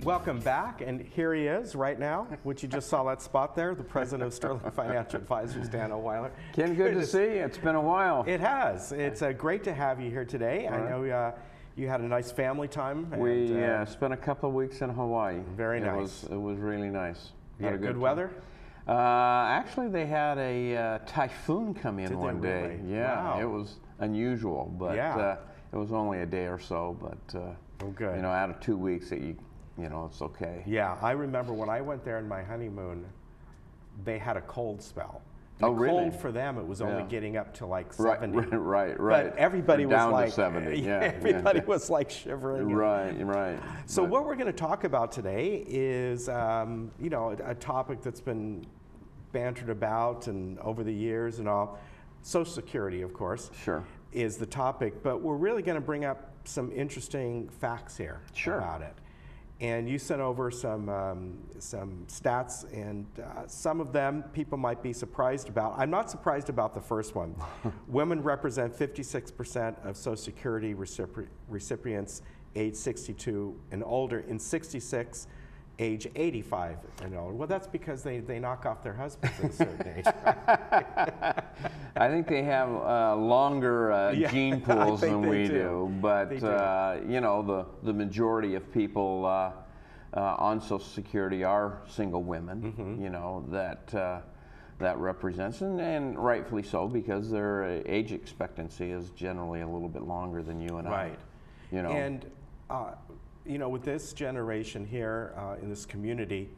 Welcome back, and here he is right now, which you just saw that spot there, the president of Sterling Financial Advisors, Dan O'Weiler. Ken, good to see you. It's been a while. It has. It's great to have you here today. I know you had a nice family time. We spent a couple of weeks in Hawaii. Very nice. It was really nice. Yeah, good weather? Actually, they had a typhoon come in one day. Really? Yeah, wow. It was unusual, but it was only a day or so. But good. You know, out of 2 weeks, it's okay. Yeah, I remember when I went there in my honeymoon, they had a cold spell. Oh, really? Cold for them, it was only getting up to like 70. Right. But everybody was down like to 70. Yeah, everybody was like shivering. Right. So what we're going to talk about today is, a topic that's been bantered about and over the years and all. Social Security, of course, is the topic. But we're really going to bring up some interesting facts here about it. And you sent over some stats, and some of them people might be surprised about. I'm not surprised about the first one. Women represent 56% of Social Security recipients age 62 and older, and 66 age 85 and older. Well, that's because they knock off their husbands at a certain age. I think they have longer gene pools than we do. But the majority of people on Social Security are single women. That represents, and rightfully so, because their age expectancy is generally a little bit longer than you and I. And with this generation here in this community,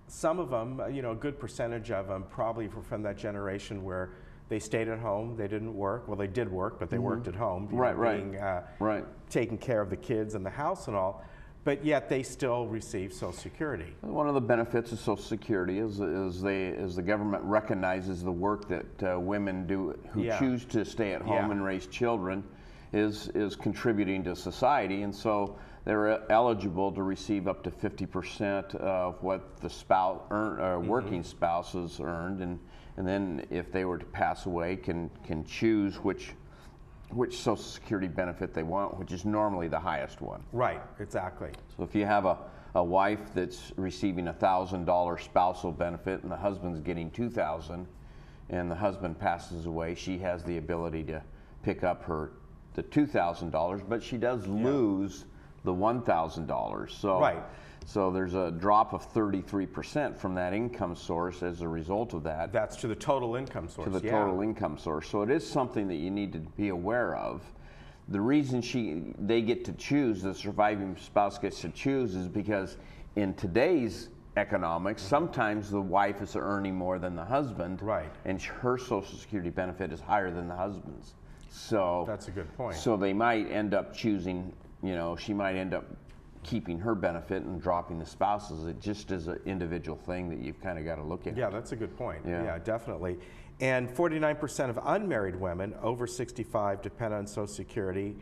some of them, a good percentage of them probably were from that generation where they stayed at home, they didn't work. Well, they did work, but they worked at home, taking care of the kids and the house and all, but yet they still receive Social Security. One of the benefits of Social Security is the government recognizes the work that women do who choose to stay at home and raise children is contributing to society, and so they're eligible to receive up to 50% of what the spouse working spouses earned, and then if they were to pass away, can choose which Social Security benefit they want, which is normally the highest one. Right, exactly. So if you have a wife that's receiving $1,000 spousal benefit and the husband's getting $2,000, and the husband passes away, she has the ability to pick up the $2,000, but she does lose the $1,000. So there's a drop of 33% from that income source as a result of that. That's to the total income source. To the total income source. So it is something that you need to be aware of. The reason they get to choose, the surviving spouse gets to choose, is because in today's economics, sometimes the wife is earning more than the husband, and her Social Security benefit is higher than the husband's. So that's a good point. So they might end up choosing, she might end up keeping her benefit and dropping the spouse's. It just is an individual thing that you've kind of got to look at. Yeah, that's a good point. Yeah, definitely. And 49% of unmarried women over 65 depend on Social Security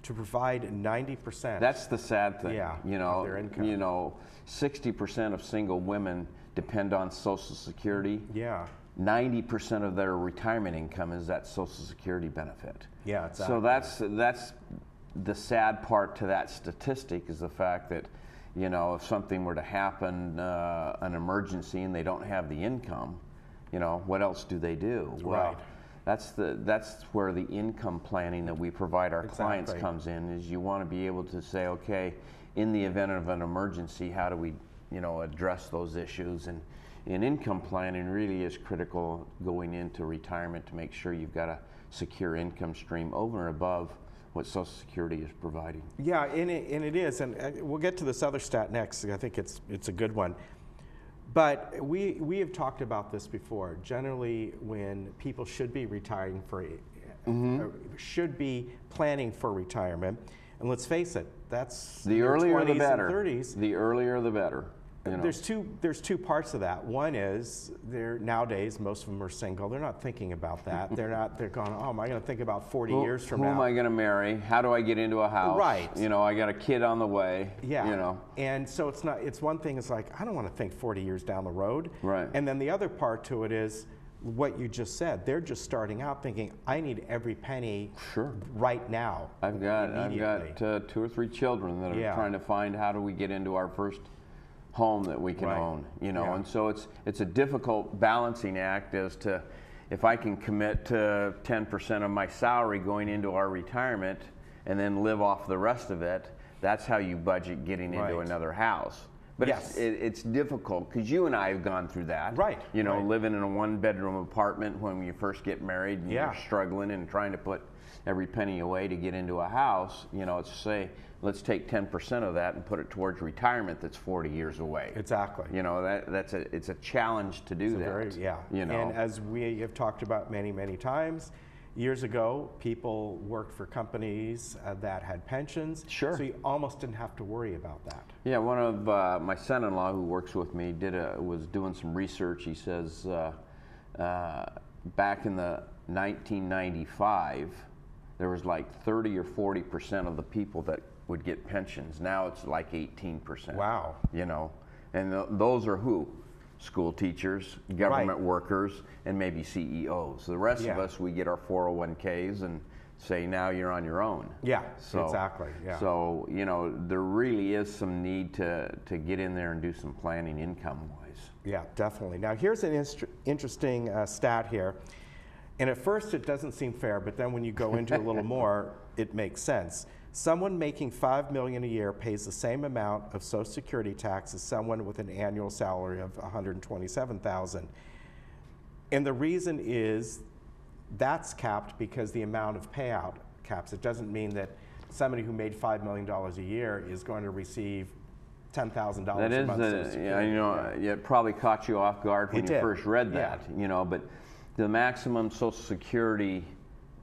to provide 90%. That's the sad thing. Of their income. 60% of single women depend on Social Security. 90% of their retirement income is that Social Security benefit. Yeah, exactly. So that's the sad part to that statistic, is the fact that, if something were to happen, an emergency, and they don't have the income, what else do they do? Well, that's where the income planning that we provide our clients comes in. Is you want to be able to say, okay, in the event of an emergency, how do we, address those issues? And income planning really is critical going into retirement to make sure you've got a secure income stream over and above what Social Security is providing. Yeah, and it is, and we'll get to this other stat next. I think it's a good one. But we have talked about this before. Generally, when people should be retiring should be planning for retirement, and let's face it, that's the earlier the better. 30s. The earlier the better. There's two parts of that. One is nowadays most of them are single. They're not thinking about that. They're going, oh, am I going to think about 40 years from now? Who am I going to marry? How do I get into a house? Right. I got a kid on the way. Yeah. And so it's one thing. It's like, I don't want to think 40 years down the road. Right. And then the other part to it is, what you just said, they're just starting out thinking, I need every penny right now. I've got 2 or 3 children that are trying to find how do we get into our first home that we can own, you know, and so it's a difficult balancing act as to if I can commit to 10% of my salary going into our retirement and then live off the rest of it. That's how you budget getting into another house. But it's difficult because you and I have gone through that. Right. You know, living in a 1-bedroom apartment when you first get married and you're struggling and trying to put every penny away to get into a house. You know, it's say, let's take 10% of that and put it towards retirement that's 40 years away. Exactly. You know, it's a challenge to do that. You know. And as we have talked about many, many times, years ago, people worked for companies that had pensions, so you almost didn't have to worry about that. Yeah, one of my son-in-law who works with me was doing some research. He says back in the 1995, there was like 30 or 40% of the people that would get pensions. Now it's like 18%. Wow. You know, and those are who? School teachers, government workers, and maybe CEOs. The rest of us, we get our 401ks and say, now you're on your own. Yeah, exactly. Yeah. So, you know, there really is some need to get in there and do some planning income-wise. Yeah, definitely. Now, here's an interesting stat here. And at first, it doesn't seem fair, but then when you go into a little more, it makes sense. Someone making $5 million a year pays the same amount of Social Security tax as someone with an annual salary of $127,000. And the reason is that's capped because the amount of payout caps. It doesn't mean that somebody who made $5 million a year is going to receive $10,000 a month. That is, you know, it probably caught you off guard when you first read that, you know, but the maximum Social Security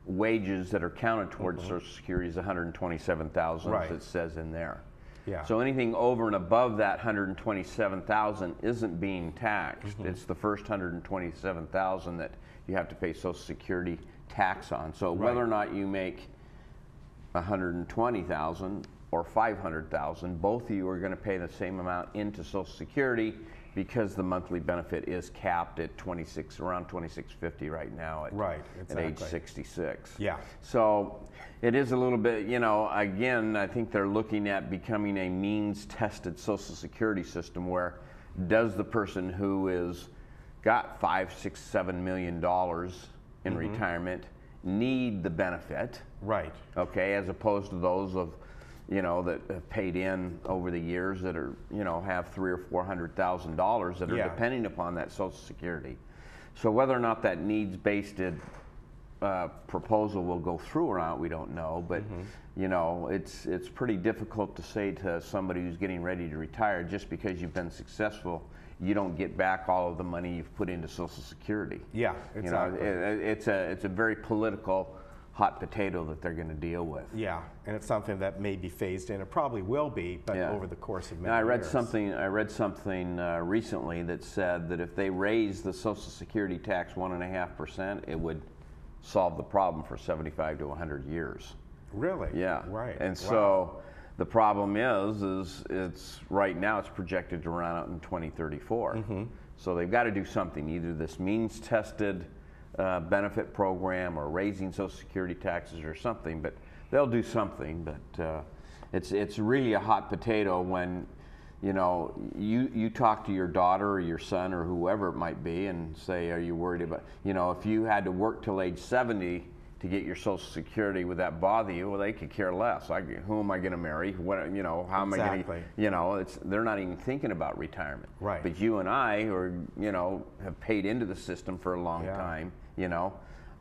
wages that are counted towards Social Security is $127,000, as it says in there. Yeah. So anything over and above that $127,000 isn't being taxed. It's the first $127,000 that you have to pay Social Security tax on. So whether or not you make $120,000 or $500,000, both of you are going to pay the same amount into Social Security because the monthly benefit is capped at around $26.50 right now at age 66. Yeah. So it is a little bit, you know, again, I think they're looking at becoming a means-tested Social Security system where does the person who is got $5, $6, $7 million in retirement need the benefit? Right. Okay, as opposed to those of, you know, that have paid in over the years that are, you know, have $300,000 or $400,000 that are depending upon that Social Security. So whether or not that needs-based proposal will go through or not, we don't know. But you know, it's pretty difficult to say to somebody who's getting ready to retire, just because you've been successful, you don't get back all of the money you've put into Social Security. Yeah, exactly. You know, it's a very political hot potato that they're going to deal with. Yeah, and it's something that may be phased in. It probably will be, but over the course of many years. I read something recently that said that if they raise the Social Security tax 1.5%, it would solve the problem for 75 to 100 years. Really? Yeah. Right. And so the problem is it's right now it's projected to run out in 2034. So they've got to do something, either this means-tested benefit program or raising Social Security taxes or something, but they'll do something. But it's really a hot potato when, you know, you talk to your daughter or your son or whoever it might be and say, are you worried about, you know, if you had to work till age 70 to get your Social Security, would that bother you? Well, they could care less. Who am I going to marry? What, you know, how am I going to, you know, they're not even thinking about retirement. Right. But you and I, or, you know, have paid into the system for a long time, you know,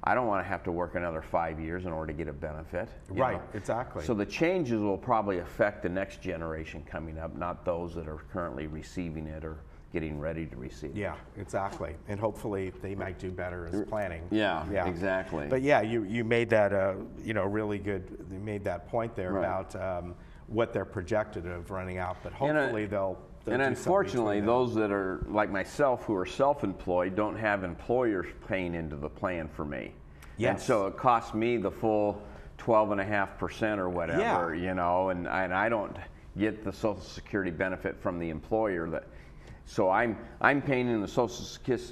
I don't want to have to work another 5 years in order to get a benefit. Right, know? Exactly. So the changes will probably affect the next generation coming up, not those that are currently receiving it or getting ready to receive it. Yeah, exactly. And hopefully they might do better as planning. Yeah, exactly. But yeah, you made that, you know, really good, you made that point there about what they're projected of running out, but hopefully they'll and unfortunately, those that are like myself who are self-employed don't have employers paying into the plan for me. Yes. And so it costs me the full 12.5% or whatever, you know, and I don't get the Social Security benefit from the employer that, So I'm paying in the social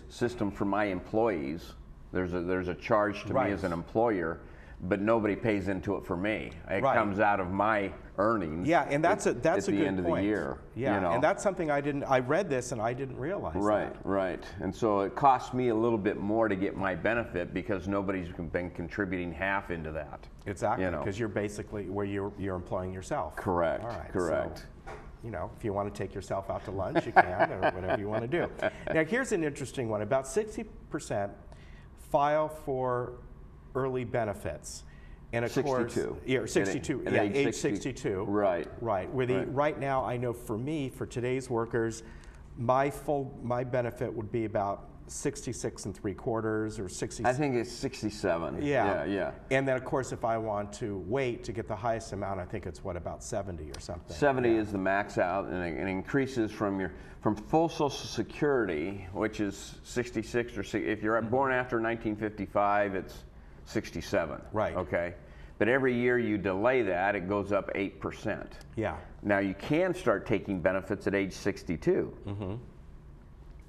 system for my employees. There's a charge to me as an employer, but nobody pays into it for me. It comes out of my earnings. Yeah, and that's a at good the end point. of the year. Yeah, you know? and that's something I read this and I didn't realize. Right. And so it costs me a little bit more to get my benefit because nobody's been contributing half into that. Exactly, because you're basically where you're employing yourself. Correct. All right, Correct. So, you know, if you want to take yourself out to lunch, you can, or whatever you want to do. Now, here's an interesting one. About 60% file for early benefits. And of 62. course, yeah, 62. At yeah, age 62. Right. Right now, I know for me, for today's workers, my benefit would be about 66 3/4 or 60. I think it's 67. Yeah. And then, of course, if I want to wait to get the highest amount, I think it's about 70 or something. 70 is the max out, and it increases from full Social Security, which is 66 or if you're born after 1955, it's 67. Right. Okay. But every year you delay that, it goes up 8%. Yeah. Now you can start taking benefits at age 62.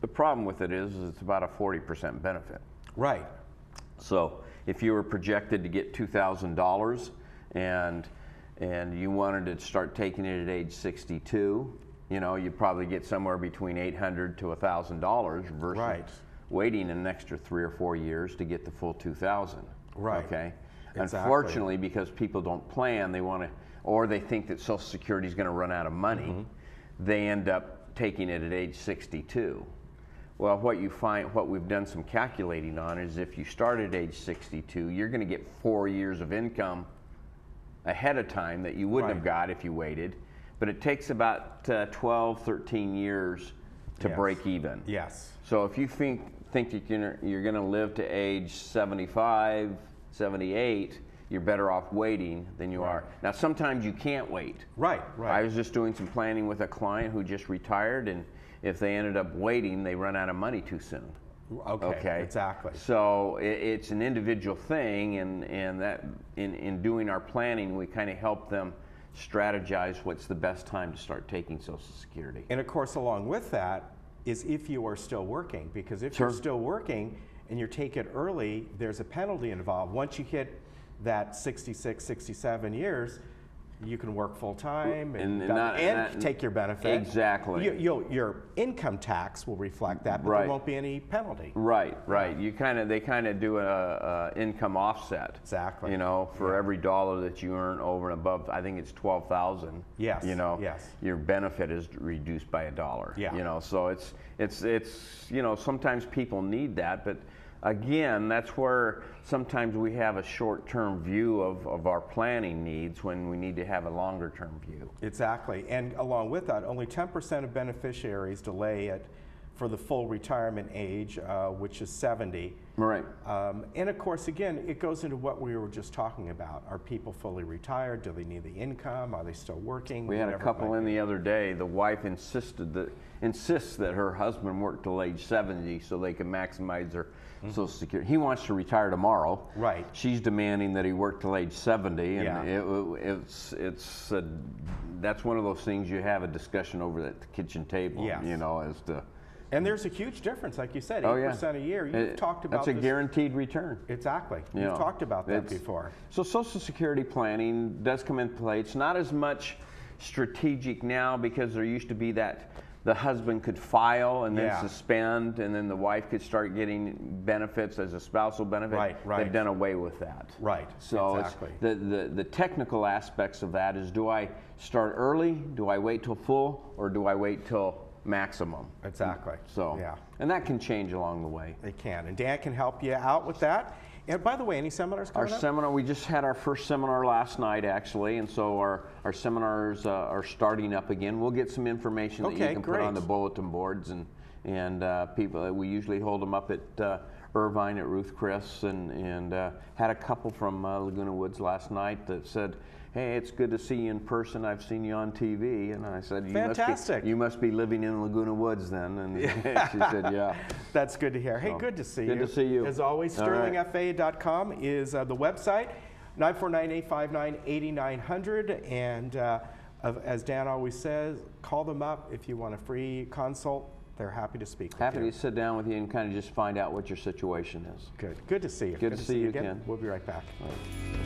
The problem with it is it's about a 40% benefit. Right. So if you were projected to get $2,000 and you wanted to start taking it at age 62, you know, you'd probably get somewhere between $800 to $1,000 versus waiting an extra 3 or 4 years to get the full $2,000. Right. Okay. Exactly. Unfortunately, because people don't plan, they want to, or they think that Social Security is going to run out of money, they end up taking it at age 62. Well, what we've done some calculating on is if you start at age 62, you're going to get 4 years of income ahead of time that you wouldn't have got if you waited. But it takes about 12, 13 years to break even. Yes. So if you think you're going to live to age 75, 78, you're better off waiting than you are. Now, sometimes you can't wait. Right. I was just doing some planning with a client who just retired, and if they ended up waiting, they run out of money too soon. Okay. Exactly. So it's an individual thing, and that in doing our planning, we kind of help them strategize what's the best time to start taking Social Security. And of course, along with that is if you are still working, because if you're still working and you take it early, there's a penalty involved. Once you hit that 66, 67 years, you can work full time and take your benefit. Exactly. Your income tax will reflect that, but there won't be any penalty. Right. They kind of do a income offset. Exactly. You know, for every dollar that you earn over and above, I think it's 12,000. Yes. You know, your benefit is reduced by $1. Yeah. You know, so it's you know, sometimes people need that, but again, that's where sometimes we have a short-term view of our planning needs when we need to have a longer-term view. Exactly. And along with that, only 10% of beneficiaries delay it for the full retirement age, which is 70. Right. And of course, again, it goes into what we were just talking about. Are people fully retired? Do they need the income? Are they still working? We had a couple in the other day. The wife insists that her husband worked till age 70 so they can maximize their Social Security. He wants to retire tomorrow. Right. She's demanding that he work till age 70, and that's one of those things you have a discussion over at the kitchen table. Yes. You know, as to. And there's a huge difference, like you said, 8% a year. You've talked about that's a guaranteed return. Exactly. You've talked about that before. So Social Security planning does come into play. It's not as much strategic now because there used to be that the husband could file and then suspend, and then the wife could start getting benefits as a spousal benefit. Right. They've done away with that. Right. So exactly. the technical aspects of that is, do I start early? Do I wait till full, or do I wait till maximum? Exactly. So and that can change along the way. It can, and Dan can help you out with that. And by the way, any seminars coming up? Our seminar, we just had our first seminar last night, actually, and so our seminars are starting up again. We'll get some information that you can put on the bulletin boards, and people. We usually hold them up at Irvine at Ruth Chris, and had a couple from Laguna Woods last night that said, "Hey, it's good to see you in person. I've seen you on TV." And I said, "Fantastic! You must be living in Laguna Woods then." And she said, "Yeah." That's good to hear. Hey, good to see you. Good to see you. As always, sterlingfa.com is the website. 949-859-8900, and as Dan always says, call them up if you want a free consult. they're happy to speak with Happy you. to sit down with you and kind of just find out what your situation is. Good. Good to see you. Good to see you again. We'll be right back. Right.